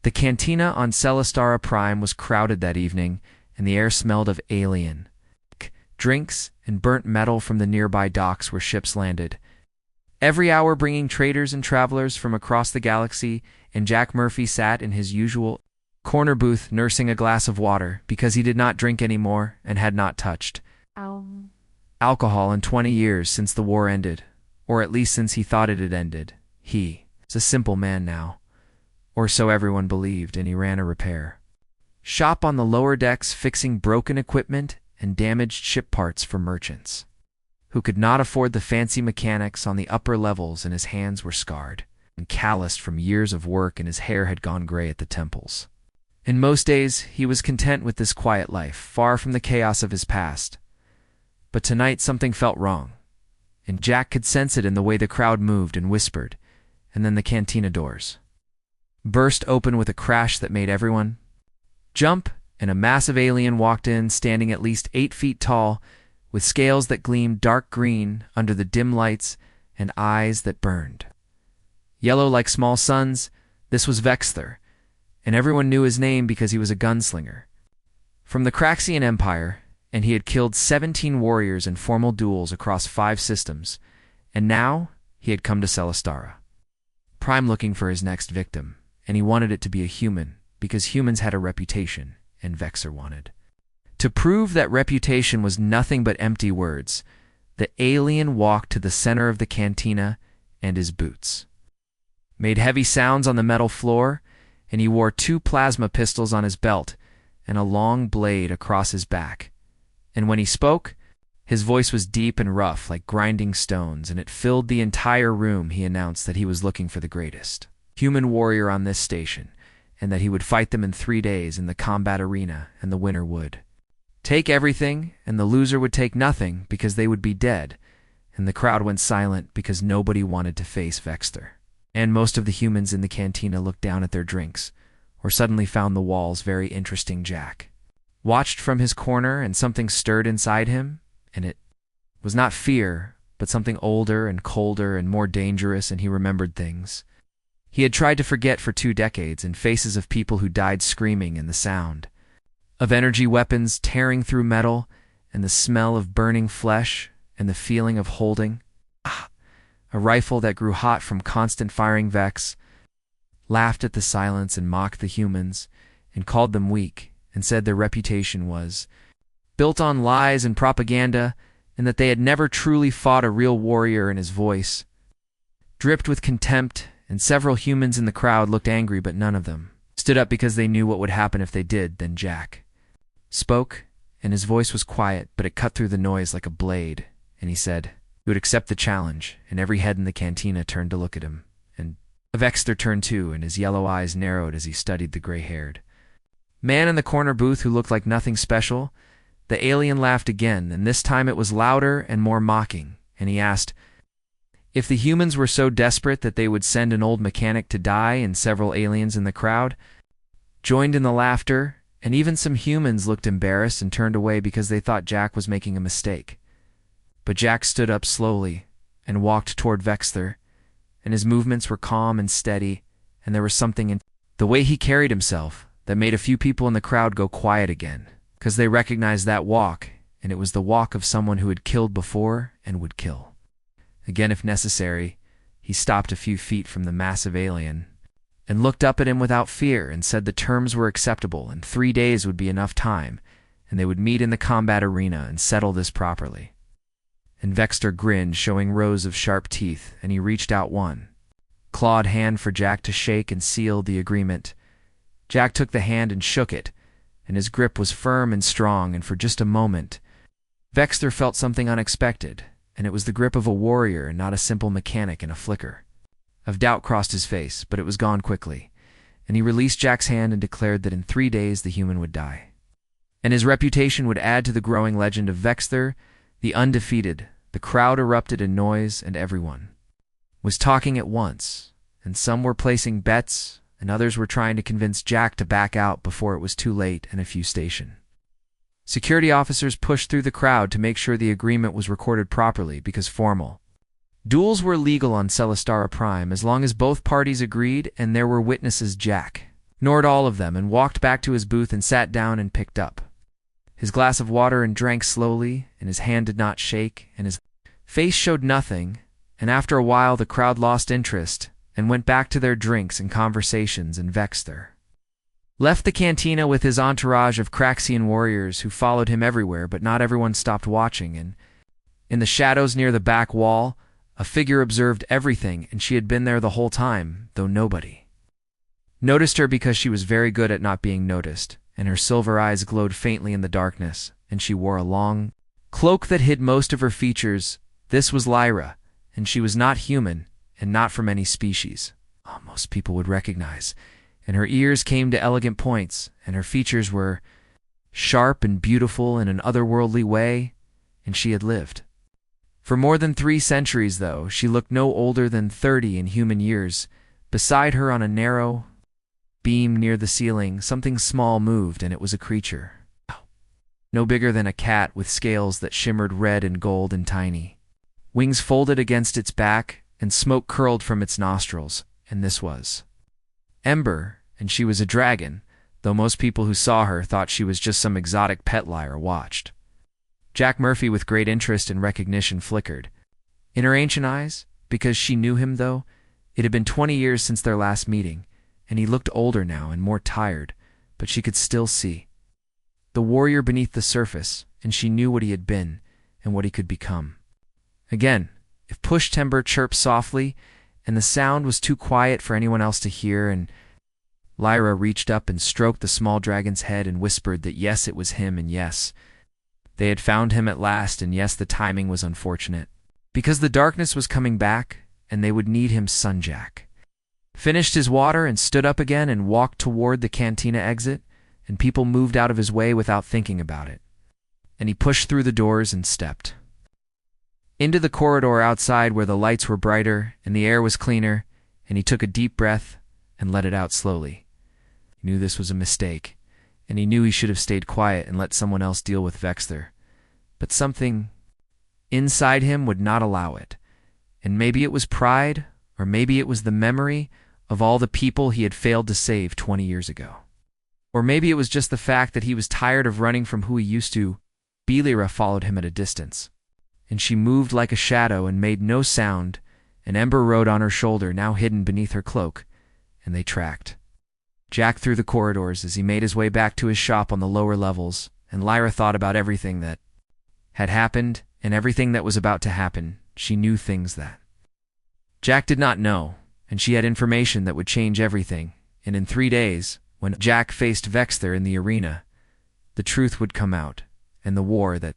The cantina on Celestara Prime was crowded that evening, and the air smelled of alien drinks and burnt metal from the nearby docks where ships landed. Every hour bringing traders and travelers from across the galaxy, and Jack Murphy sat in his usual corner booth nursing a glass of water because he did not drink anymore and had not touched alcohol in 20 years since the war ended, or at least since he thought it had ended. He was a simple man now, or so everyone believed, and he ran a repair shop on the lower decks, fixing broken equipment and damaged ship parts for merchants who could not afford the fancy mechanics on the upper levels, and his hands were scarred and calloused from years of work, and his hair had gone gray at the temples. In most days, he was content with this quiet life, far from the chaos of his past. But tonight something felt wrong, and Jack could sense it in the way the crowd moved and whispered, and then the cantina doors burst open with a crash that made everyone jump, and a massive alien walked in, standing at least 8 feet tall, with scales that gleamed dark green under the dim lights and eyes that burned yellow like small suns. This was Vexthor, and everyone knew his name because he was a gunslinger from the Craxian Empire, and he had killed 17 warriors in formal duels across 5 systems, and now he had come to Celestara Prime looking for his next victim, and he wanted it to be a human because humans had a reputation, and Vexthor wanted to prove that reputation was nothing but empty words. The alien walked to the center of the cantina, and his boots made heavy sounds on the metal floor, and he wore 2 plasma pistols on his belt and a long blade across his back. And when he spoke, his voice was deep and rough like grinding stones, and it filled the entire room. He announced that he was looking for the greatest human warrior on this station, and that he would fight them in 3 days in the combat arena, and the winner would take everything, and the loser would take nothing because they would be dead. And the crowd went silent because nobody wanted to face Vexthor. And most of the humans in the cantina looked down at their drinks, or suddenly found the walls very interesting. Jack watched from his corner, and something stirred inside him, and it was not fear, but something older and colder and more dangerous, and he remembered things he had tried to forget for 2 decades, and faces of people who died screaming, and the sound of energy weapons tearing through metal, and the smell of burning flesh, and the feeling of holding a rifle that grew hot from constant firing. Vex laughed at the silence and mocked the humans, and called them weak, and said their reputation was built on lies and propaganda, and that they had never truly fought a real warrior. And his voice dripped with contempt, and several humans in the crowd looked angry, but none of them stood up because they knew what would happen if they did. Then Jack spoke, and his voice was quiet, but it cut through the noise like a blade, and he said he would accept the challenge, and every head in the cantina turned to look at him, and Vexthor turned too, and his yellow eyes narrowed as he studied the gray-haired man in the corner booth who looked like nothing special. The alien laughed again, and this time it was louder and more mocking, and he asked if the humans were so desperate that they would send an old mechanic to die, and several aliens in the crowd joined in the laughter, and even some humans looked embarrassed and turned away because they thought Jack was making a mistake. But Jack stood up slowly and walked toward Vexthor, and his movements were calm and steady, and there was something in the way he carried himself that made a few people in the crowd go quiet again, because they recognized that walk, and it was the walk of someone who had killed before and would kill again if necessary. He stopped a few feet from the massive alien and looked up at him without fear, and said the terms were acceptable, and 3 days would be enough time, and they would meet in the combat arena and settle this properly. And Vexthor grinned, showing rows of sharp teeth, and he reached out one clawed hand for Jack to shake and seal the agreement. Jack took the hand and shook it, and his grip was firm and strong, and for just a moment Vexthor felt something unexpected, and it was the grip of a warrior and not a simple mechanic. In a flicker of doubt crossed his face, but it was gone quickly, and he released Jack's hand and declared that in 3 days the human would die, and his reputation would add to the growing legend of Vexthor, the undefeated. The crowd erupted in noise, and everyone was talking at once, and some were placing bets, and others were trying to convince Jack to back out before it was too late. And a few station security officers pushed through the crowd to make sure the agreement was recorded properly, because formal duels were legal on Celestara Prime as long as both parties agreed and there were witnesses. Jack ignored all of them, and walked back to his booth and sat down and picked up his glass of water and drank slowly, and his hand did not shake, and his face showed nothing, and after a while the crowd lost interest and went back to their drinks and conversations, and Vexter left the cantina with his entourage of Craxian warriors who followed him everywhere, but not everyone stopped watching, and in the shadows near the back wall, a figure observed everything, and she had been there the whole time, though nobody noticed her because she was very good at not being noticed, and her silver eyes glowed faintly in the darkness, and she wore a long cloak that hid most of her features. This was Lyra, and she was not human, and not from any species most people would recognize, and her ears came to elegant points, and her features were sharp and beautiful in an otherworldly way, and she had lived for more than 3 centuries, though she looked no older than 30 in human years. Beside her on a narrow beam near the ceiling, something small moved, and it was a creature no bigger than a cat, with scales that shimmered red and gold and tiny wings folded against its back, and smoke curled from its nostrils, and this was Ember, and she was a dragon, though most people who saw her thought she was just some exotic pet Lyra watched. Jack Murphy, with great interest and recognition, flickered in her ancient eyes, because she knew him, though it had been 20 years since their last meeting, and he looked older now and more tired, but she could still see the warrior beneath the surface, and she knew what he had been and what he could become. Again, if Push Timber chirped softly, and the sound was too quiet for anyone else to hear, and Lyra reached up and stroked the small dragon's head and whispered that yes, it was him, and yes, they had found him at last, and yes, the timing was unfortunate, because the darkness was coming back, and they would need him. Jack finished his water and stood up again and walked toward the cantina exit, and people moved out of his way without thinking about it, and he pushed through the doors and stepped into the corridor outside, where the lights were brighter and the air was cleaner, and he took a deep breath and let it out slowly. He knew this was a mistake, and he knew he should have stayed quiet and let someone else deal with Vexter, but something inside him would not allow it, and maybe it was pride, or maybe it was the memory of all the people he had failed to save 20 years ago. Or maybe it was just the fact that he was tired of running from who he used to. Lyra followed him at a distance, and she moved like a shadow and made no sound, and Ember rode on her shoulder, now hidden beneath her cloak, and they tracked Jack through the corridors as he made his way back to his shop on the lower levels, and Lyra thought about everything that had happened and everything that was about to happen. She knew things that Jack did not know, and she had information that would change everything, and in 3 days, when Jack faced Vexter in the arena, the truth would come out, and the war that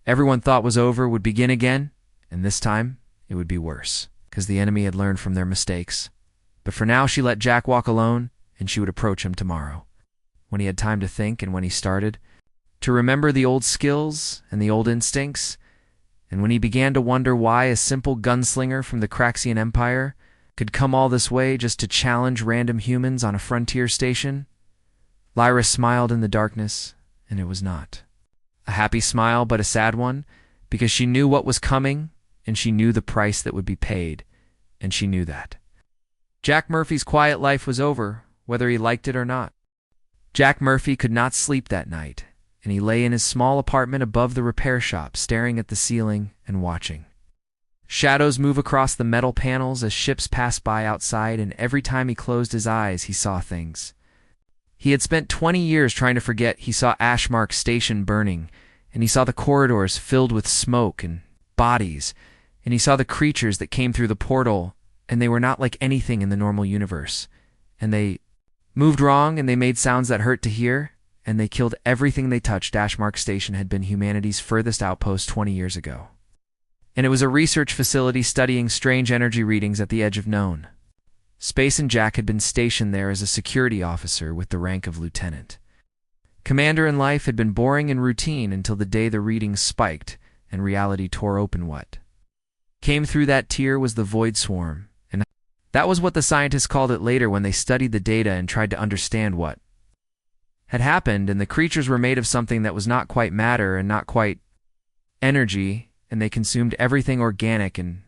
everyone thought was over would begin again, and this time it would be worse, because the enemy had learned from their mistakes. But for now she let Jack walk alone, and she would approach him tomorrow, when he had time to think and when he started to remember the old skills and the old instincts, and when he began to wonder why a simple gunslinger from the Craxian Empire could come all this way just to challenge random humans on a frontier station. Lyra smiled in the darkness, and it was not a happy smile, but a sad one, because she knew what was coming, and she knew the price that would be paid, and she knew that Jack Murphy's quiet life was over, whether he liked it or not. Jack Murphy could not sleep that night, and he lay in his small apartment above the repair shop, staring at the ceiling and watching shadows move across the metal panels as ships passed by outside, and every time he closed his eyes, he saw things he had spent 20 years trying to forget. He saw Ashmark Station burning, and he saw the corridors filled with smoke and bodies, and he saw the creatures that came through the portal, and they were not like anything in the normal universe, and they moved wrong, and they made sounds that hurt to hear, and they killed everything they touched. Ashmark Station had been humanity's furthest outpost 20 years ago, and it was a research facility studying strange energy readings at the edge of known space, and Jack had been stationed there as a security officer with the rank of lieutenant. Commander in life had been boring and routine until the day the readings spiked and reality tore open. What came through that tier was the Void Swarm, and that was what the scientists called it later when they studied the data and tried to understand what had happened. And the creatures were made of something that was not quite matter and not quite energy, and they consumed everything organic and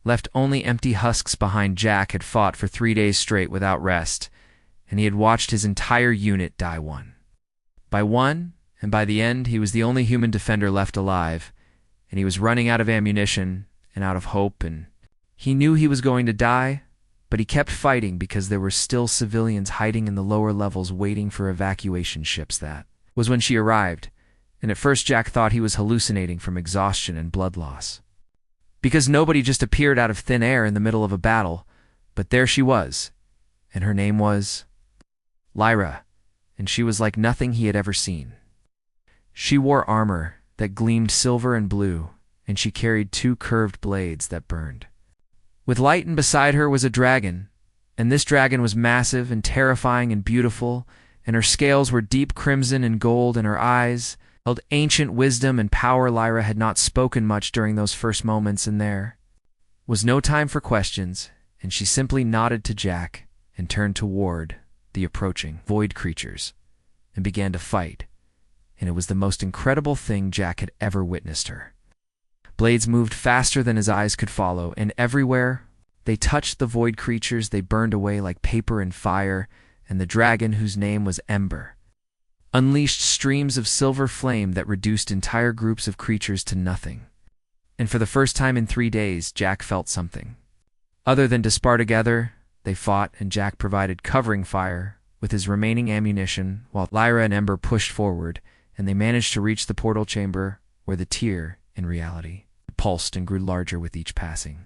left only empty husks behind. Jack had fought for 3 days straight without rest, and he had watched his entire unit die one by one, and by the end he was the only human defender left alive, and he was running out of ammunition and out of hope, and he knew he was going to die, but he kept fighting because there were still civilians hiding in the lower levels waiting for evacuation ships. That was when she arrived, and at first Jack thought he was hallucinating from exhaustion and blood loss. Because nobody just appeared out of thin air in the middle of a battle, but there she was, and her name was Lyra, and she was like nothing he had ever seen. She wore armor that gleamed silver and blue, and she carried 2 curved blades that burned with light, and beside her was a dragon, and this dragon was massive and terrifying and beautiful, and her scales were deep crimson and gold, and her eyes held ancient wisdom and power. Lyra had not spoken much during those first moments, and there was no time for questions, and she simply nodded to Jack and turned toward the approaching void creatures and began to fight, and it was the most incredible thing Jack had ever witnessed her. Blades moved faster than his eyes could follow, and everywhere they touched the void creatures, they burned away like paper and fire, and the dragon, whose name was Ember, unleashed streams of silver flame that reduced entire groups of creatures to nothing. And for the first time in 3 days, Jack felt something. Other than to spar together, they fought, and Jack provided covering fire with his remaining ammunition while Lyra and Ember pushed forward, and they managed to reach the portal chamber where the tear, in reality, pulsed and grew larger with each passing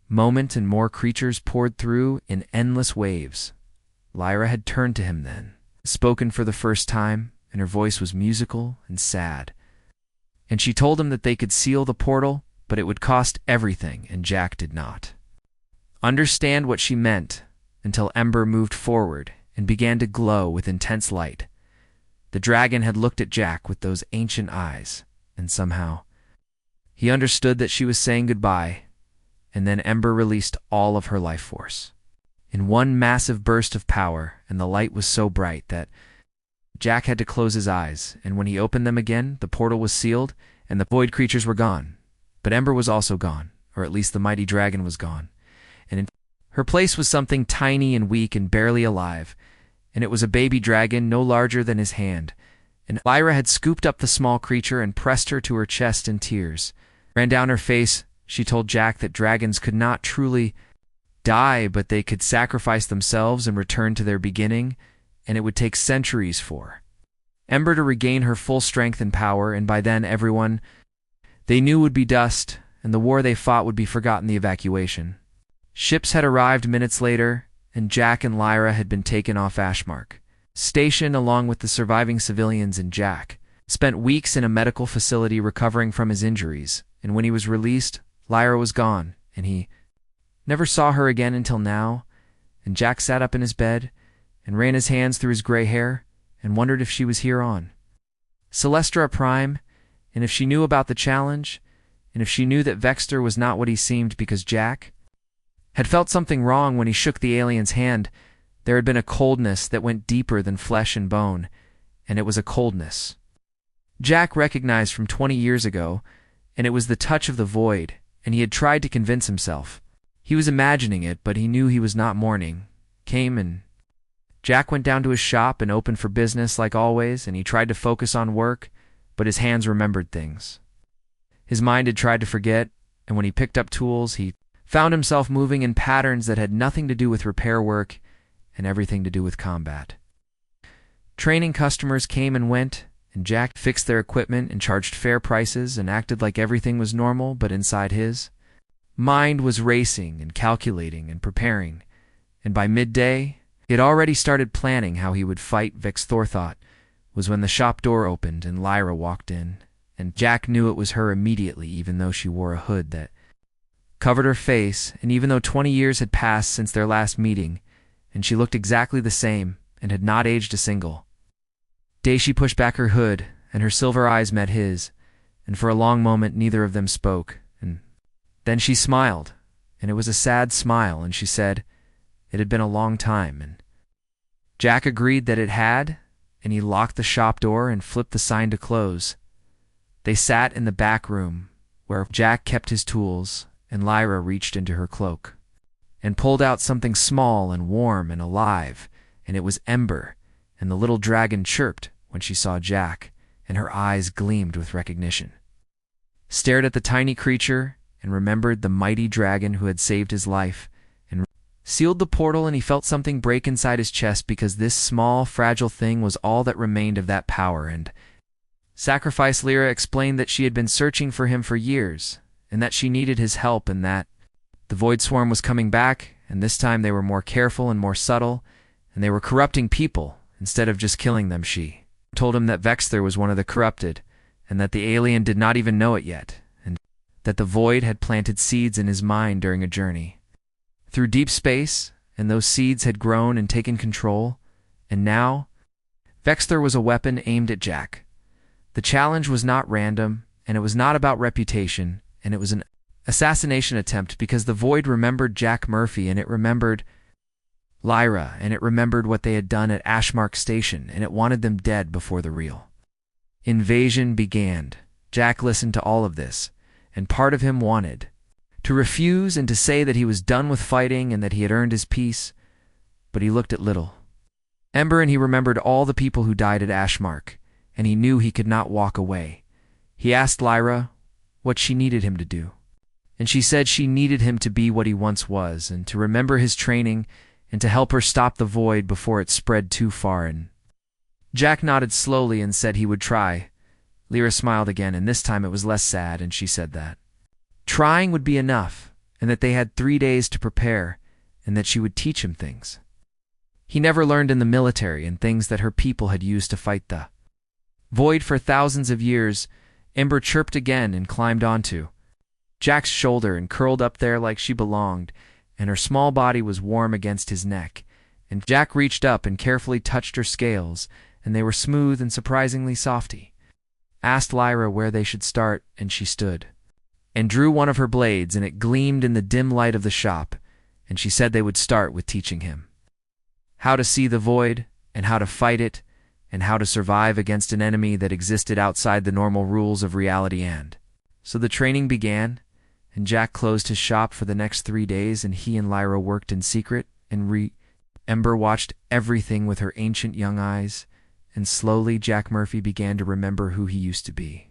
moment, and more creatures poured through in endless waves. Lyra had turned to him then, spoken for the first time, and her voice was musical and sad. And she told him that they could seal the portal, but it would cost everything, and Jack did not understand what she meant until Ember moved forward and began to glow with intense light. The dragon had looked at Jack with those ancient eyes, and somehow he understood that she was saying goodbye, and then Ember released all of her life force in one massive burst of power, and the light was so bright that Jack had to close his eyes, and when he opened them again, the portal was sealed, and the void creatures were gone. But Ember was also gone, or at least the mighty dragon was gone, and in her place was something tiny and weak and barely alive, and it was a baby dragon no larger than his hand. And Lyra had scooped up the small creature and pressed her to her chest, and tears ran down her face. She told Jack that dragons could not truly die, but they could sacrifice themselves and return to their beginning, and it would take centuries for Ember to regain her full strength and power, and by then everyone they knew would be dust, and the war they fought would be forgotten. The evacuation ships had arrived minutes later, and Jack and Lyra had been taken off Ashmark Station along with the surviving civilians, and Jack spent weeks in a medical facility recovering from his injuries, and when he was released, Lyra was gone, and he never saw her again until now. And Jack sat up in his bed and ran his hands through his gray hair and wondered if she was here on Celestra Prime, and if she knew about the challenge, and if she knew that Vexter was not what he seemed, because Jack had felt something wrong when he shook the alien's hand. There had been a coldness that went deeper than flesh and bone, and it was a coldness Jack recognized from 20 years ago, and it was the touch of the void, and he had tried to convince himself he was imagining it, but he knew he was not. Morning came, and Jack went down to his shop and opened for business like always, and he tried to focus on work, but his hands remembered things his mind had tried to forget, and when he picked up tools, he found himself moving in patterns that had nothing to do with repair work and everything to do with combat. Training customers came and went, and Jack fixed their equipment and charged fair prices and acted like everything was normal, but inside his mind was racing and calculating and preparing, and by midday he had already started planning how he would fight. Vix Thorthought was when the shop door opened and Lyra walked in, and Jack knew it was her immediately, even though she wore a hood that covered her face, and even though 20 years had passed since their last meeting, and she looked exactly the same and had not aged a single day. She pushed back her hood, and her silver eyes met his, and for a long moment neither of them spoke, and then she smiled, and it was a sad smile, and she said it had been a long time, and Jack agreed that it had, and he locked the shop door and flipped the sign to close. They sat in the back room, where Jack kept his tools, and Lyra reached into her cloak and pulled out something small and warm and alive, and it was Ember, and the little dragon chirped when she saw Jack, and her eyes gleamed with recognition. Stared at the tiny creature and remembered the mighty dragon who had saved his life, and sealed the portal, and he felt something break inside his chest because this small, fragile thing was all that remained of that power. And Sacrifice Lyra explained that she had been searching for him for years, and that she needed his help, and that the Void Swarm was coming back, and this time they were more careful and more subtle, and they were corrupting people instead of just killing them. She told him that Vexthor was one of the corrupted, and that the alien did not even know it yet, and that the Void had planted seeds in his mind during a journey through deep space, and those seeds had grown and taken control, and now Vexthor was a weapon aimed at Jack. The challenge was not random, and it was not about reputation, and it was an assassination attempt because the Void remembered Jack Murphy, and it remembered Lyra, and it remembered what they had done at Ashmark Station, and it wanted them dead before the real invasion began. Jack listened to all of this, and part of him wanted to refuse and to say that he was done with fighting and that he had earned his peace, but he looked at little Ember, and he remembered all the people who died at Ashmark, and he knew he could not walk away. He asked Lyra what she needed him to do, and she said she needed him to be what he once was, and to remember his training, and to help her stop the Void before it spread too far. And Jack nodded slowly and said he would try. Lyra smiled again, and this time it was less sad, and she said that trying would be enough, and that they had 3 days to prepare, and that she would teach him things he never learned in the military, and things that her people had used to fight the Void for thousands of years. Ember chirped again and climbed onto Jack's shoulder and curled up there like she belonged, and her small body was warm against his neck, and Jack reached up and carefully touched her scales, and they were smooth and surprisingly softy. Asked Lyra where they should start, and she stood and drew one of her blades, and it gleamed in the dim light of the shop, and she said they would start with teaching him how to see the Void, and how to fight it, and how to survive against an enemy that existed outside the normal rules of reality. And so the training began, and Jack closed his shop for the next 3 days, and he and Lyra worked in secret, and Ember watched everything with her ancient young eyes, and slowly Jack Murphy began to remember who he used to be.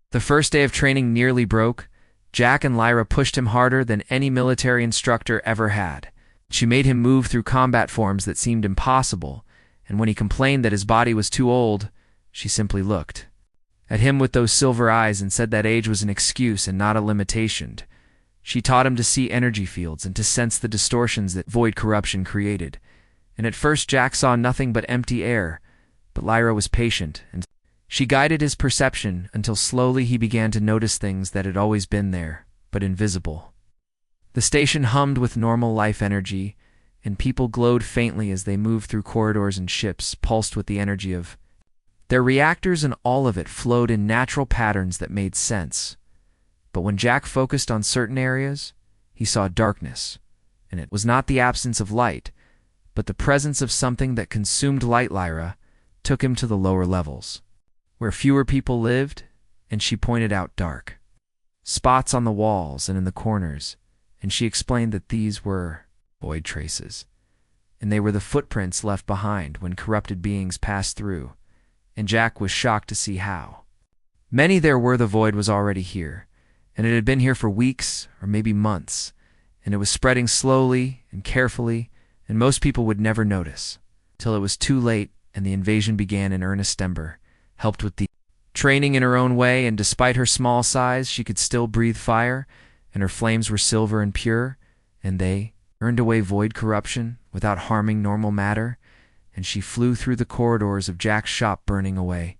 The first day of training nearly broke. Jack and Lyra pushed him harder than any military instructor ever had. She made him move through combat forms that seemed impossible, and when he complained that his body was too old, she simply looked at him with those silver eyes and said that age was an excuse and not a limitation. She taught him to see energy fields and to sense the distortions that Void corruption created. And at first Jack saw nothing but empty air, but Lyra was patient, and she guided his perception until slowly he began to notice things that had always been there, but invisible. The station hummed with normal life energy, and people glowed faintly as they moved through corridors, and ships pulsed with the energy of their reactors, and all of it flowed in natural patterns that made sense. But when Jack focused on certain areas, he saw darkness, and it was not the absence of light, but the presence of something that consumed light. Lyra took him to the lower levels, where fewer people lived, and she pointed out dark spots on the walls and in the corners, and she explained that these were Void traces, and they were the footprints left behind when corrupted beings passed through, and Jack was shocked to see how many there were. The Void was already here, and it had been here for weeks or maybe months, and it was spreading slowly and carefully, and most people would never notice, till it was too late, and the invasion began in earnest. Ember helped with the training in her own way, and despite her small size, she could still breathe fire, and her flames were silver and pure, and they earned away Void corruption without harming normal matter, and she flew through the corridors of Jack's shop, burning away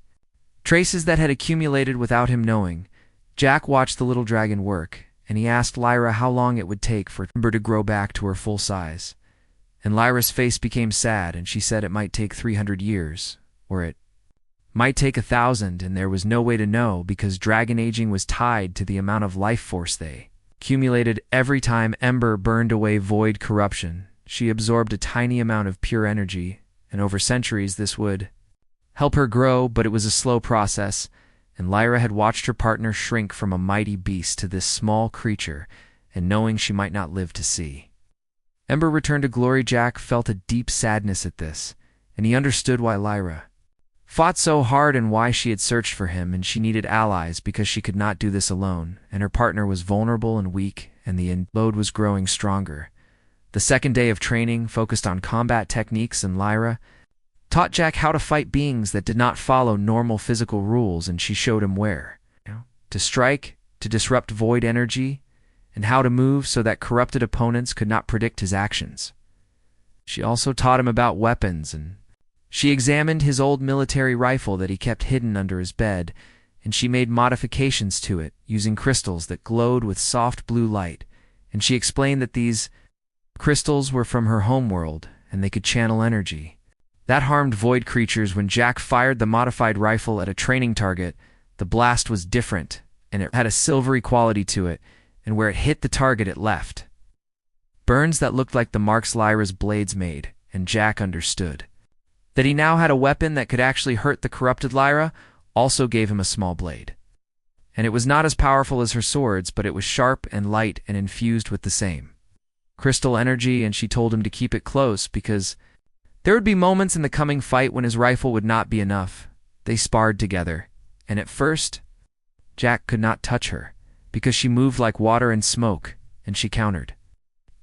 traces that had accumulated without him knowing. Jack watched the little dragon work, and he asked Lyra how long it would take for Ember to grow back to her full size. And Lyra's face became sad, and she said it might take 300 years, or it might take 1,000, and there was no way to know because dragon aging was tied to the amount of life force they accumulated. Every time Ember burned away Void corruption, she absorbed a tiny amount of pure energy, and over centuries this would help her grow, but it was a slow process, and Lyra had watched her partner shrink from a mighty beast to this small creature, and knowing she might not live to see Ember returned to glory. Jack felt a deep sadness at this, and he understood why Lyra fought so hard and why she had searched for him, and she needed allies because she could not do this alone, and her partner was vulnerable and weak, and the load was growing stronger. The second day of training focused on combat techniques, and Lyra taught Jack how to fight beings that did not follow normal physical rules, and she showed him where to strike, to disrupt void energy, and how to move so that corrupted opponents could not predict his actions. She also taught him about weapons, and she examined his old military rifle that he kept hidden under his bed, and she made modifications to it using crystals that glowed with soft blue light, and she explained that these crystals were from her homeworld, and they could channel energy that harmed void creatures. When Jack fired the modified rifle at a training target, the blast was different, and it had a silvery quality to it, and where it hit the target it left burns that looked like the marks Lyra's blades made, and Jack understood that he now had a weapon that could actually hurt the corrupted Lyra. Also gave him a small blade, and it was not as powerful as her swords, but it was sharp and light and infused with the same crystal energy, and she told him to keep it close because there would be moments in the coming fight when his rifle would not be enough. They sparred together, and at first Jack could not touch her because she moved like water and smoke, and she countered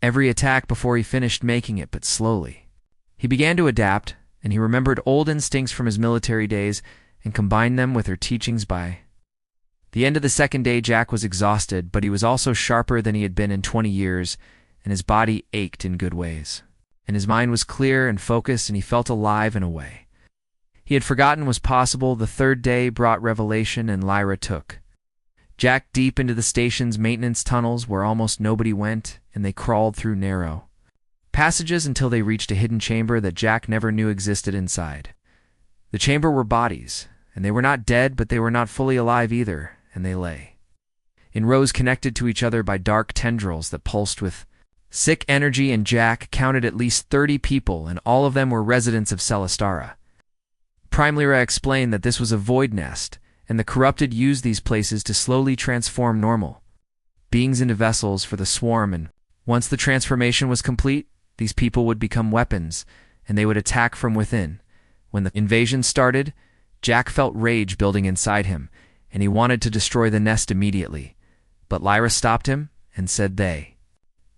every attack before he finished making it, but slowly he began to adapt, and he remembered old instincts from his military days and combined them with her teachings. By the end of the second day, Jack was exhausted, but he was also sharper than he had been in 20 years, and his body ached in good ways, and his mind was clear and focused, and he felt alive in a way he had forgotten was possible. The third day brought revelation, and Lyra took Jack deep into the station's maintenance tunnels where almost nobody went, and they crawled through narrow passages until they reached a hidden chamber that Jack never knew existed inside. The chamber were bodies, and they were not dead, but they were not fully alive either, and they lay in rows connected to each other by dark tendrils that pulsed with sick energy, and Jack counted at least 30 people, and all of them were residents of Celestara. Prime Lyra explained that this was a void nest, and the corrupted used these places to slowly transform normal beings into vessels for the swarm, and once the transformation was complete, these people would become weapons, and they would attack from within. When the invasion started, Jack felt rage building inside him, and he wanted to destroy the nest immediately. But Lyra stopped him and said they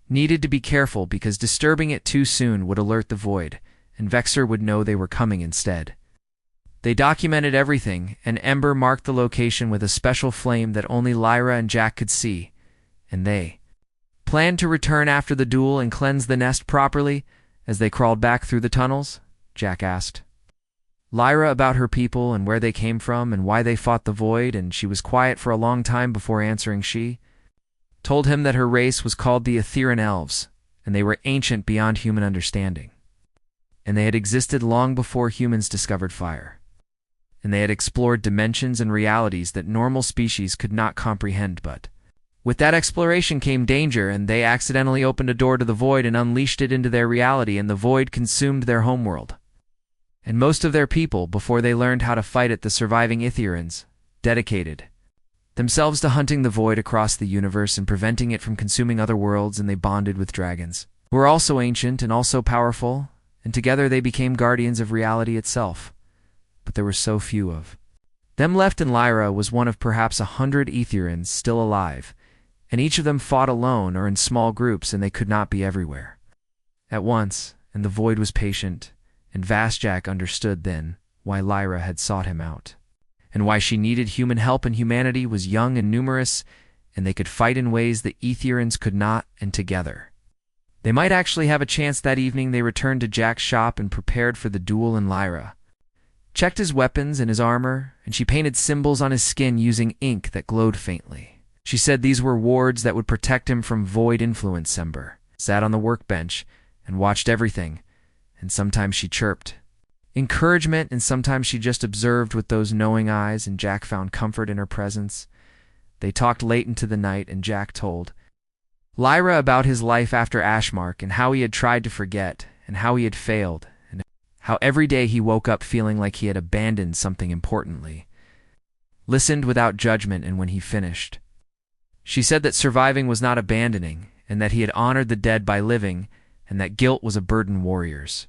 needed to be careful because disturbing it too soon would alert the void, and Vexor would know they were coming instead. They documented everything, and Ember marked the location with a special flame that only Lyra and Jack could see, and they planned to return after the duel and cleanse the nest properly. As they crawled back through the tunnels, Jack asked Lyra about her people and where they came from and why they fought the void, and she was quiet for a long time before answering. She told him that her race was called the Etheran Elves, and they were ancient beyond human understanding, and they had existed long before humans discovered fire, and they had explored dimensions and realities that normal species could not comprehend. But with that exploration came danger, and they accidentally opened a door to the void and unleashed it into their reality, and the void consumed their homeworld and most of their people before they learned how to fight it. The surviving Ethereans dedicated themselves to hunting the void across the universe and preventing it from consuming other worlds, and they bonded with dragons, who were also ancient and also powerful, and together they became guardians of reality itself. But there were so few of them left, and Lyra was one of perhaps 100 Ethereans still alive, and each of them fought alone or in small groups, and they could not be everywhere at once, and the void was patient, and Jack understood then why Lyra had sought him out, and why she needed human help, and humanity was young and numerous, and they could fight in ways the Ethereans could not, and together they might actually have a chance. That evening they returned to Jack's shop and prepared for the duel, and Lyra checked his weapons and his armor, and she painted symbols on his skin using ink that glowed faintly. She said these were wards that would protect him from void influence. Ember sat on the workbench and watched everything, and sometimes she chirped encouragement, and sometimes she just observed with those knowing eyes, and Jack found comfort in her presence. They talked late into the night, and Jack told Lyra about his life after Ashmark, and how he had tried to forget, and how he had failed, and how every day he woke up feeling like he had abandoned something importantly. Listened without judgment, and when he finished, she said that surviving was not abandoning, and that he had honored the dead by living, and that guilt was a burden warriors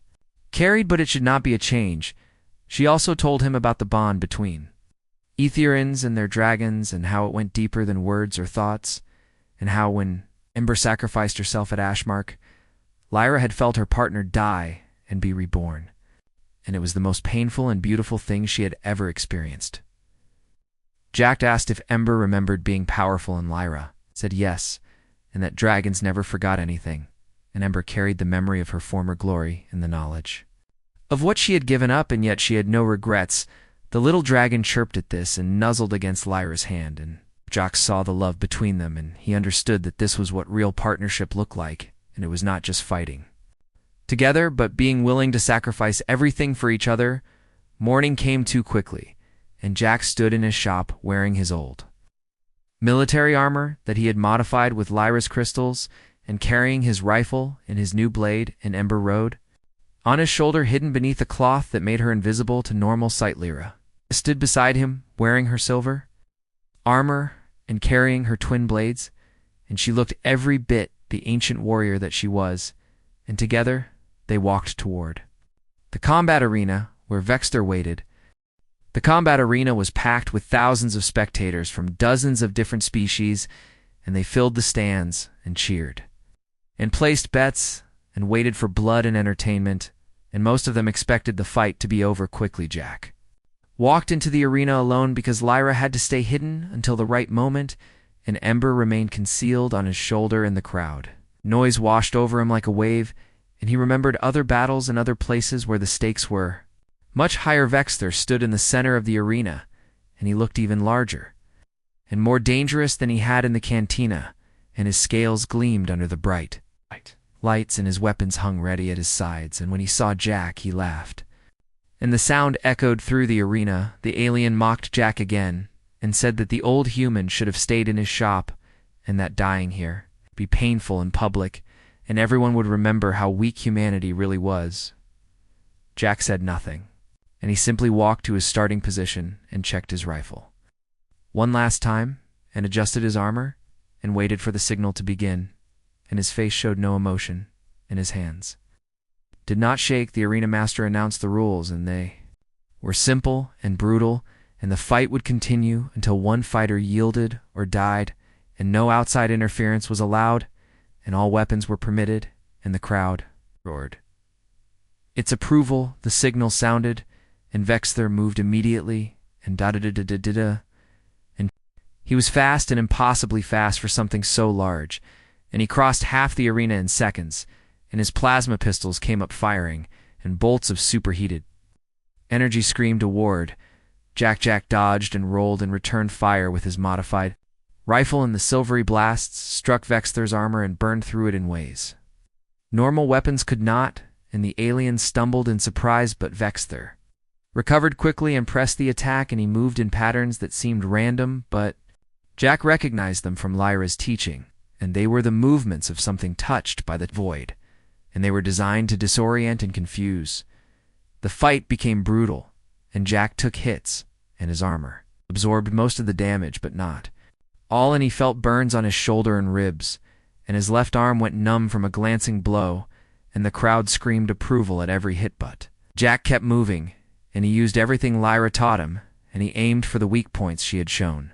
carried, but it should not be a change. She also told him about the bond between Etherians and their dragons, and how it went deeper than words or thoughts, and how when Ember sacrificed herself at Ashmark, Lyra had felt her partner die and be reborn, and it was the most painful and beautiful thing she had ever experienced. Jack asked if Ember remembered being powerful, and Lyra said yes, and that dragons never forgot anything, and Ember carried the memory of her former glory and the knowledge of what she had given up, and yet she had no regrets. The little dragon chirped at this and nuzzled against Lyra's hand, and Jack saw the love between them, and he understood that this was what real partnership looked like, and it was not just fighting together, but being willing to sacrifice everything for each other. Morning came too quickly, and Jack stood in his shop wearing his old military armor that he had modified with Lyra's crystals, and carrying his rifle and his new blade, and Ember rode on his shoulder, hidden beneath a cloth that made her invisible to normal sight. Lyra stood beside him, wearing her silver armor and carrying her twin blades, and she looked every bit the ancient warrior that she was, and together they walked toward the combat arena where Vexter waited. The combat arena was packed with thousands of spectators from dozens of different species, and they filled the stands and cheered and placed bets and waited for blood and entertainment, and most of them expected the fight to be over quickly. Jack walked into the arena alone because Lyra had to stay hidden until the right moment, and Ember remained concealed on his shoulder in the crowd. Noise washed over him like a wave, and he remembered other battles and other places where the stakes were much higher. Vexter stood in the center of the arena, and he looked even larger and more dangerous than he had in the cantina, and his scales gleamed under the bright lights, and his weapons hung ready at his sides. And when he saw Jack, he laughed, and the sound echoed through the arena. The alien mocked Jack again and said that the old human should have stayed in his shop, and that dying here would be painful in public, and everyone would remember how weak humanity really was. Jack said nothing, and he simply walked to his starting position and checked his rifle one last time, and adjusted his armor, and waited for the signal to begin, and his face showed no emotion, and his hands did not shake. The arena master announced the rules, and they were simple and brutal, and the fight would continue until one fighter yielded or died, and no outside interference was allowed, and all weapons were permitted, and the crowd roared its approval. The signal sounded, and Vexter moved immediately, and da-da-da-da-da-da, and he was fast and impossibly fast for something so large, and he crossed half the arena in seconds, and his plasma pistols came up firing, and bolts of superheated energy screamed a ward. Jack dodged and rolled and returned fire with his modified rifle, and the silvery blasts struck Vexter's armor and burned through it in ways normal weapons could not, and the alien stumbled in surprise, but Vexter recovered quickly and pressed the attack, and he moved in patterns that seemed random, but Jack recognized them from Lyra's teaching, and they were the movements of something touched by the void, and they were designed to disorient and confuse. The fight became brutal, and Jack took hits, and his armor absorbed most of the damage, but not all, and he felt burns on his shoulder and ribs, and his left arm went numb from a glancing blow, and the crowd screamed approval at every hit. But Jack kept moving, and he used everything Lyra taught him, and he aimed for the weak points she had shown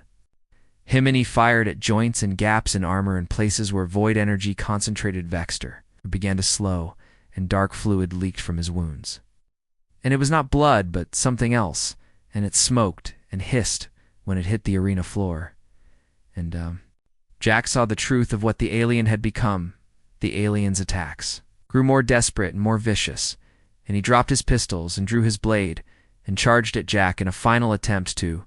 him, and he fired at joints and gaps in armor and places where void energy concentrated. Vexter began to slow, and dark fluid leaked from his wounds, and it was not blood but something else, and it smoked and hissed when it hit the arena floor. And Jack saw the truth of what the alien had become. The alien's attacks grew more desperate and more vicious, and he dropped his pistols and drew his blade and charged at Jack in a final attempt to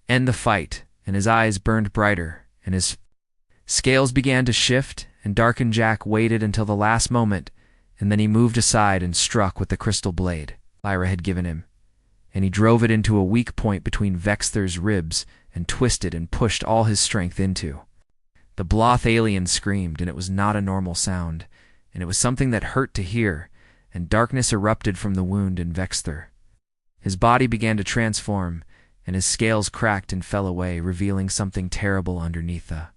end the fight, and his eyes burned brighter, and his scales began to shift and darken. Jack waited until the last moment, and then he moved aside and struck with the crystal blade Lyra had given him, and he drove it into a weak point between Vexter's ribs and twisted and pushed all his strength into. The Bloth alien screamed, and it was not a normal sound, and it was something that hurt to hear, and darkness erupted from the wound in Vexter. His body began to transform, and his scales cracked and fell away, revealing something terrible underneath. The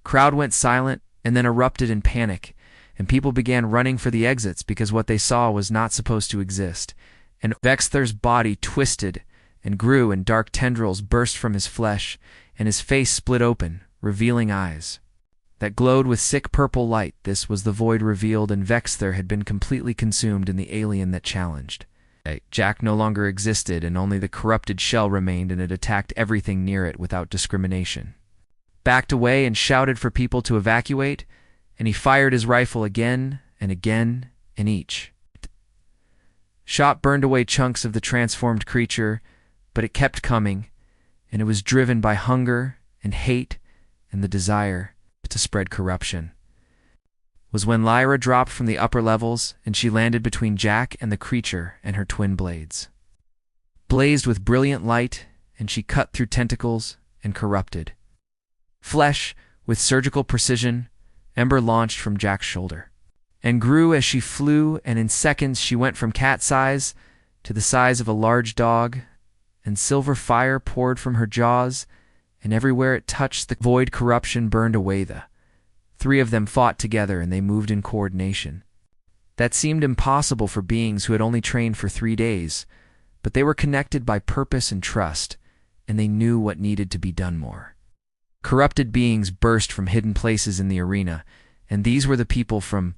crowd went silent and then erupted in panic, and people began running for the exits because what they saw was not supposed to exist. And Vexther's body twisted and grew, and dark tendrils burst from his flesh, and his face split open, revealing eyes that glowed with sick purple light. This was the void revealed, and Vexther had been completely consumed in the alien that challenged. Jack no longer existed, and only the corrupted shell remained, and it attacked everything near it without discrimination. Backed away and shouted for people to evacuate, and he fired his rifle again and again, and each shot burned away chunks of the transformed creature, but it kept coming, and it was driven by hunger and hate and the desire to spread corruption. Was when Lyra dropped from the upper levels, and she landed between Jack and the creature and her twin blades. Blazed with brilliant light, and she cut through tentacles and corrupted flesh with surgical precision. Ember launched from Jack's shoulder and grew as she flew, and in seconds she went from cat size to the size of a large dog, and silver fire poured from her jaws, and everywhere it touched the void, corruption burned away. The three of them fought together, and they moved in coordination. That seemed impossible for beings who had only trained for 3 days, but they were connected by purpose and trust, and they knew what needed to be done more. Corrupted beings burst from hidden places in the arena, and these were the people from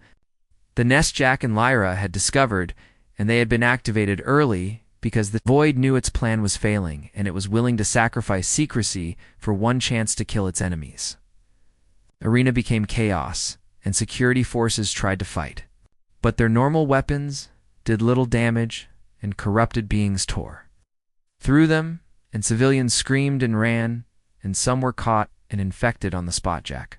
the nest Jack and Lyra had discovered, and they had been activated early because the void knew its plan was failing, and it was willing to sacrifice secrecy for one chance to kill its enemies. Arena became chaos, and security forces tried to fight, but their normal weapons did little damage, and corrupted beings tore through them, and civilians screamed and ran, and some were caught and infected on the spot. Jack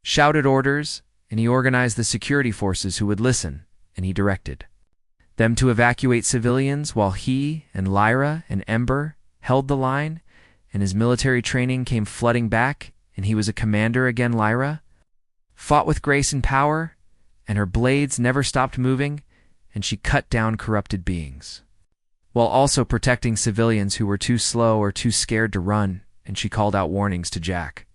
shouted orders, and he organized the security forces who would listen, and he directed them to evacuate civilians while he and Lyra and Ember held the line, and his military training came flooding back, and he was a commander again. Lyra fought with grace and power, and her blades never stopped moving, and she cut down corrupted beings, while also protecting civilians who were too slow or too scared to run, and she called out warnings to Jack.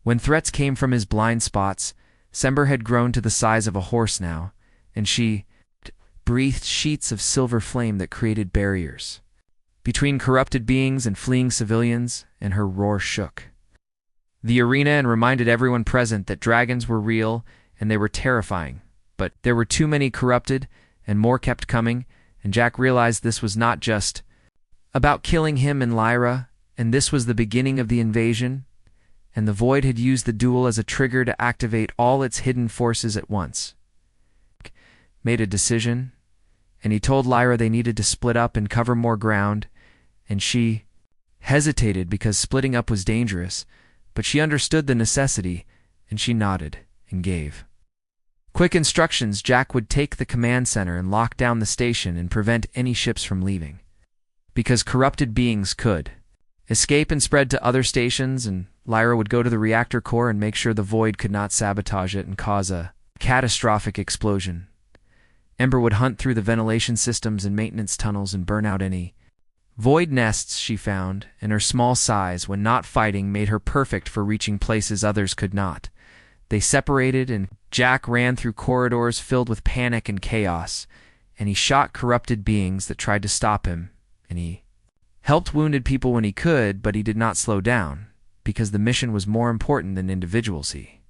When threats came from his blind spots, Sember had grown to the size of a horse now, and she breathed sheets of silver flame that created barriers between corrupted beings and fleeing civilians, and her roar shook the arena and reminded everyone present that dragons were real and they were terrifying, but there were too many corrupted, and more kept coming, and Jack realized this was not just about killing him and Lyra, and this was the beginning of the invasion, and the Void had used the duel as a trigger to activate all its hidden forces at once. Made a decision, and he told Lyra they needed to split up and cover more ground, and she hesitated because splitting up was dangerous, but she understood the necessity, and she nodded and gave quick instructions. Jack would take the command center and lock down the station and prevent any ships from leaving, because corrupted beings could escape and spread to other stations, and Lyra would go to the reactor core and make sure the Void could not sabotage it and cause a catastrophic explosion. Ember would hunt through the ventilation systems and maintenance tunnels and burn out any void nests she found, and her small size when not fighting made her perfect for reaching places others could not. They separated, and Jack ran through corridors filled with panic and chaos, and he shot corrupted beings that tried to stop him, and he helped wounded people when he could, but he did not slow down, because the mission was more important than individuals. He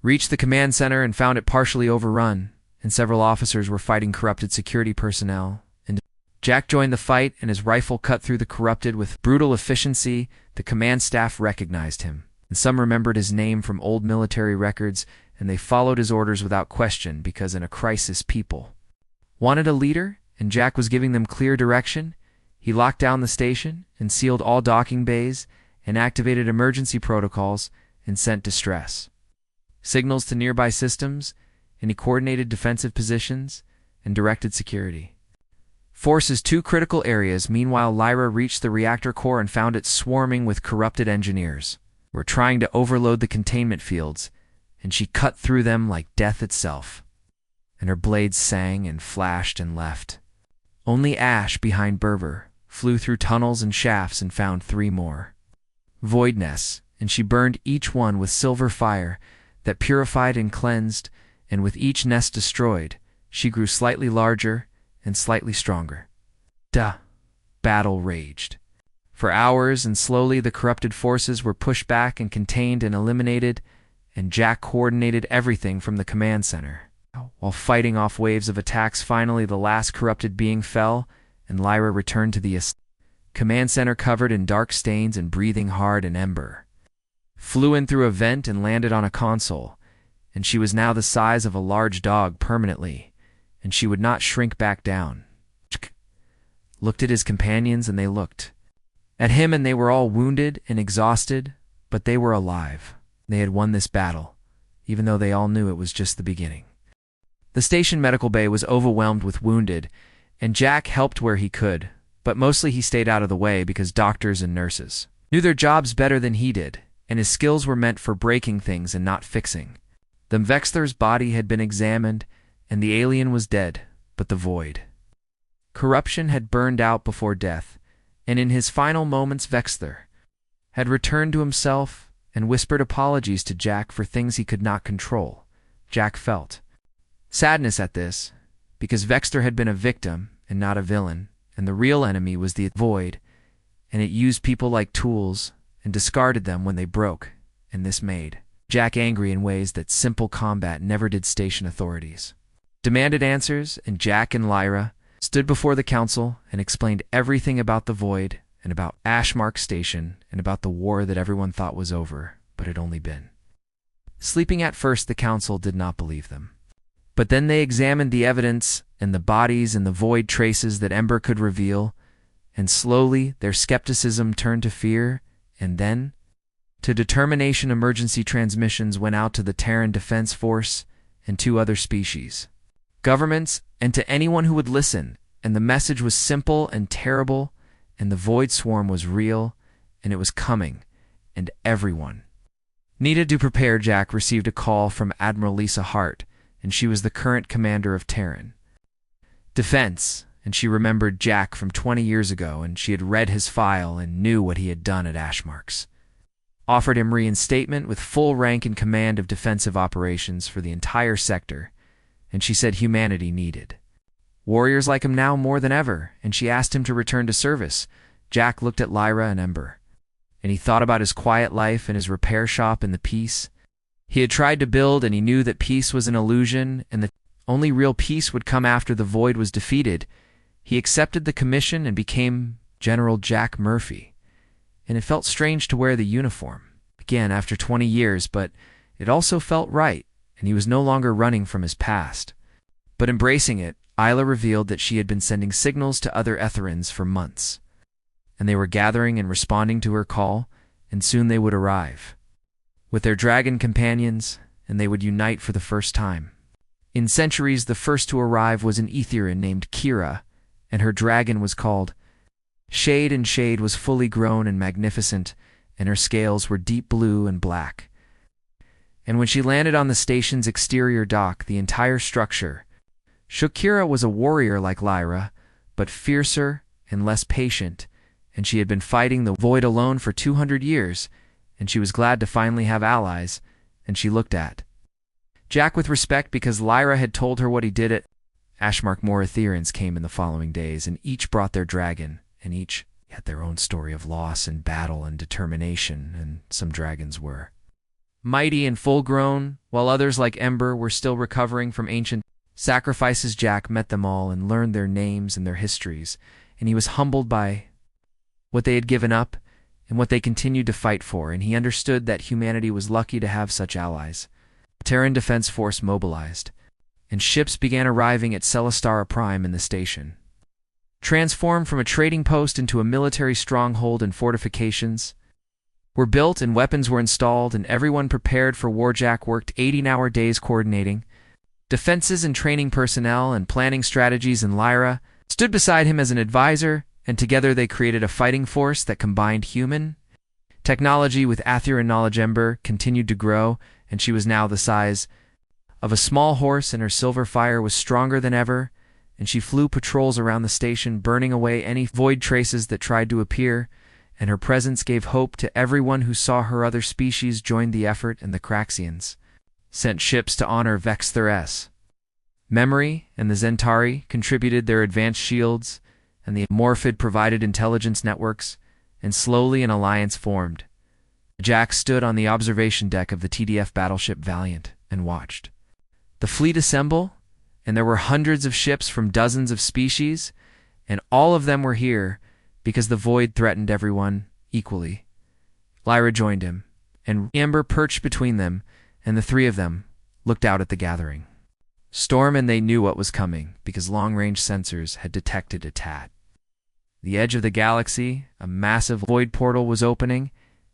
reached the command center and found it partially overrun, and several officers were fighting corrupted security personnel, and Jack joined the fight, and his rifle cut through the corrupted with brutal efficiency. The command staff recognized him, and some remembered his name from old military records, and they followed his orders without question, because in a crisis people wanted a leader, and Jack was giving them clear direction. He locked down the station and sealed all docking bays and activated emergency protocols and sent distress signals to nearby systems, and he coordinated defensive positions and directed security forces to critical areas. Meanwhile, Lyra reached the reactor core and found it swarming with corrupted engineers who were trying to overload the containment fields, and she cut through them like death itself, and her blades sang and flashed and left only ash behind. Berber flew through tunnels and shafts and found 3 more void nests, and she burned each one with silver fire that purified and cleansed, and with each nest destroyed, she grew slightly larger and slightly stronger. Battle raged. For hours, and slowly the corrupted forces were pushed back and contained and eliminated, and Jack coordinated everything from the command center. While fighting off waves of attacks, finally the last corrupted being fell, and Lyra returned to the command center covered in dark stains and breathing hard. And Ember flew in through a vent and landed on a console, and she was now the size of a large dog permanently, and she would not shrink back down. Looked at his companions, and they looked at him, and they were all wounded and exhausted, but they were alive. They had won this battle, even though they all knew it was just the beginning. The station medical bay was overwhelmed with wounded, and Jack helped where he could, but mostly he stayed out of the way because doctors and nurses knew their jobs better than he did, and his skills were meant for breaking things and not fixing. The Vexler's body had been examined, and the alien was dead, but the void. Corruption had burned out before death, and in his final moments Vexler had returned to himself and whispered apologies to Jack for things he could not control. Jack felt sadness at this, because Vexler had been a victim and not a villain, and the real enemy was the void, and it used people like tools and discarded them when they broke, and this made Jack angry in ways that simple combat never did. Station authorities demanded answers, and Jack and Lyra stood before the council and explained everything about the void and about Ashmark Station and about the war that everyone thought was over, but had only been sleeping. At first, the council did not believe them. But then they examined the evidence and the bodies and the void traces that Ember could reveal, and slowly their skepticism turned to fear, and then to determination. Emergency transmissions went out to the Terran Defense Force and 2 other species, governments, and to anyone who would listen, and the message was simple and terrible, and the void swarm was real, and it was coming, and everyone needed to prepare. Jack received a call from Admiral Lisa Hart, and she was the current commander of Terran Defense, and she remembered Jack from 20 years ago, and she had read his file and knew what he had done at Ashmarks. Offered him reinstatement with full rank in command of defensive operations for the entire sector, and she said humanity needed warriors like him now more than ever, and she asked him to return to service. Jack looked at Lyra and Ember, and he thought about his quiet life and his repair shop and the peace he had tried to build, and he knew that peace was an illusion, and the only real peace would come after the void was defeated. He accepted the commission and became General Jack Murphy, and it felt strange to wear the uniform again after 20 years, but it also felt right, and he was no longer running from his past, but embracing it. Isla revealed that she had been sending signals to other Etherans for months, and they were gathering and responding to her call, and soon they would arrive with their dragon companions, and they would unite for the first time in centuries. The first to arrive was an Etherean named Kira, and her dragon was called Shade, and Shade was fully grown and magnificent, and her scales were deep blue and black. And when she landed on the station's exterior dock, the entire structure shook. Kira was a warrior like Lyra, but fiercer and less patient, and she had been fighting the void alone for 200 years, and she was glad to finally have allies, and she looked at Jack with respect because Lyra had told her what he did at Ashmark. More Ethereans came in the following days, and each brought their dragon, and each had their own story of loss and battle and determination, and some dragons were mighty and full-grown, while others like Ember were still recovering from ancient sacrifices. Jack met them all and learned their names and their histories, and he was humbled by what they had given up and what they continued to fight for, and he understood that humanity was lucky to have such allies. The Terran Defense Force mobilized, and ships began arriving at Celestara Prime in the station. Transformed from a trading post into a military stronghold, and fortifications were built and weapons were installed, and everyone prepared for war. Jack worked 18-hour days coordinating defenses and training personnel and planning strategies, and Lyra stood beside him as an advisor, and together they created a fighting force that combined human technology with Atheran knowledge. Ember continued to grow, and she was now the size of a small horse, and her silver fire was stronger than ever, and she flew patrols around the station, burning away any void traces that tried to appear, and her presence gave hope to everyone who saw her. Other species joined the effort, and the Craxians sent ships to honor Vexthor. Memory and the Zentari contributed their advanced shields, and the Morphid provided intelligence networks, and slowly an alliance formed. Jack stood on the observation deck of the TDF battleship Valiant and watched the fleet assemble, and there were hundreds of ships from dozens of species, and all of them were here because the void threatened everyone equally. Lyra joined him, and Amber perched between them, and the three of them looked out at the gathering. Storm and they knew what was coming because long-range sensors had detected it. The edge of the galaxy, a massive void portal was opening,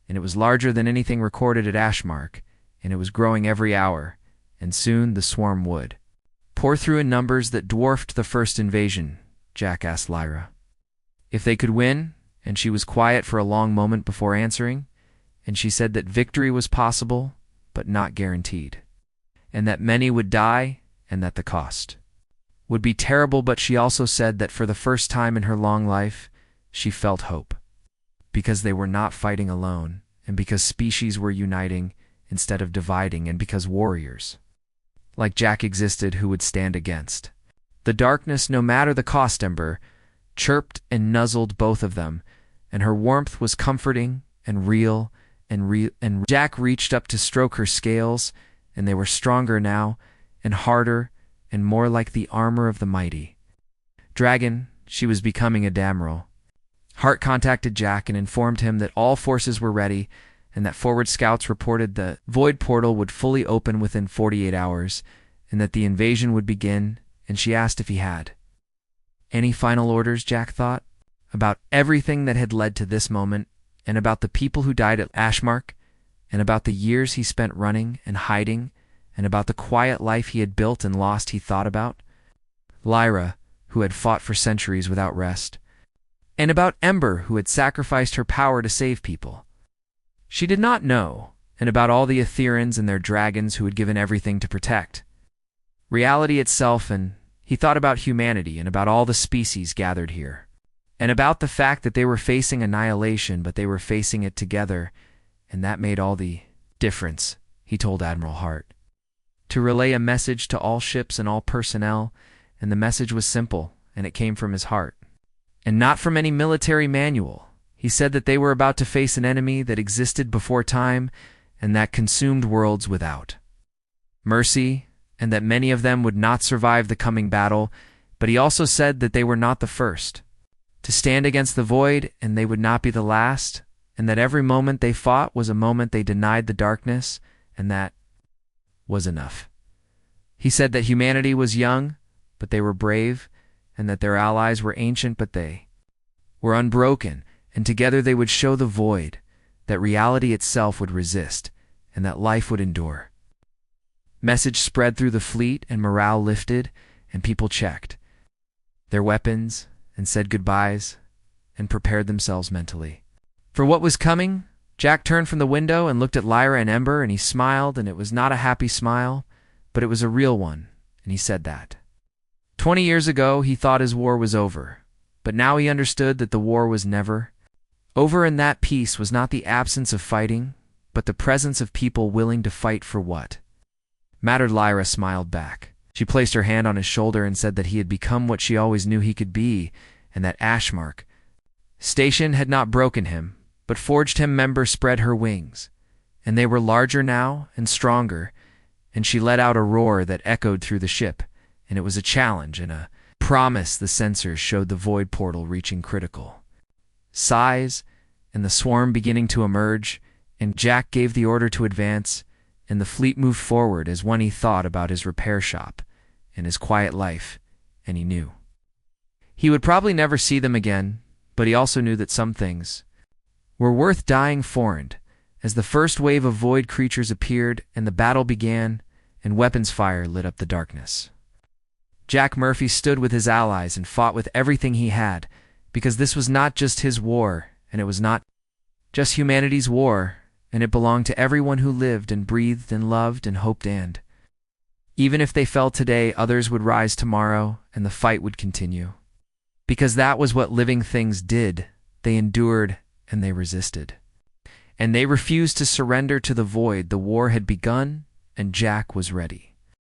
and it was larger than anything recorded at Ashmark, and it was growing every hour, and soon the swarm would pour through in numbers that dwarfed the first invasion. Jack asked Lyra if they could win, and she was quiet for a long moment before answering, and she said that victory was possible, but not guaranteed, and that many would die, and that the cost would be terrible. But she also said that for the first time in her long life, she felt hope, because they were not fighting alone, and because species were uniting instead of dividing, and because warriors like Jack existed who would stand against the darkness no matter the cost. Ember chirped and nuzzled both of them, and her warmth was comforting and real, and Jack reached up to stroke her scales, and they were stronger now, and harder, and more like the armor of the mighty dragon. She was becoming a Damrel. Hart contacted Jack and informed him that all forces were ready, and that forward scouts reported the void portal would fully open within 48 hours, and that the invasion would begin, and she asked if he had any final orders. Jack thought about everything that had led to this moment, and about the people who died at Ashmark, and about the years he spent running and hiding, and about the quiet life he had built and lost. He thought about Lyra, who had fought for centuries without rest, and about Ember, who had sacrificed her power to save people she did not know, and about all the Aetherians and their dragons who had given everything to protect reality itself. And he thought about humanity and about all the species gathered here, and about the fact that they were facing annihilation, but they were facing it together, and that made all the difference. He told Admiral Hart to relay a message to all ships and all personnel, and the message was simple, and it came from his heart, and not from any military manual. He said that they were about to face an enemy that existed before time, and that consumed worlds without mercy, and that many of them would not survive the coming battle. But he also said that they were not the first to stand against the void, and they would not be the last, and that every moment they fought was a moment they denied the darkness, and that was enough. He said that humanity was young, but they were brave, and that their allies were ancient, but they were unbroken, and together they would show the void that reality itself would resist, and that life would endure. Message spread through the fleet, and morale lifted, and people checked their weapons and said goodbyes and prepared themselves mentally for what was coming. Jack turned from the window and looked at Lyra and Ember, and he smiled, and it was not a happy smile, but it was a real one, and he said that 20 years ago he thought his war was over, but now he understood that the war was never over, and that peace was not the absence of fighting, but the presence of people willing to fight for what mattered. Lyra smiled back. She placed her hand on his shoulder and said that he had become what she always knew he could be, and that Ashmark Station had not broken him, but forged him. Member spread her wings, and they were larger now and stronger, and she let out a roar that echoed through the ship, and it was a challenge and a promise. The sensors showed the void portal reaching critical size, and the swarm beginning to emerge, and Jack gave the order to advance, and the fleet moved forward as one. He thought about his repair shop and his quiet life, and he knew he would probably never see them again, but he also knew that some things were worth dying for. And as the first wave of void creatures appeared and the battle began, and weapons fire lit up the darkness, Jack Murphy stood with his allies and fought with everything he had, because this was not just his war, and it was not just humanity's war, and it belonged to everyone who lived and breathed and loved and hoped. And even if they fell today, others would rise tomorrow, and the fight would continue. Because that was what living things did. They endured, and they resisted. And they refused to surrender to the void. The war had begun, and Jack was ready.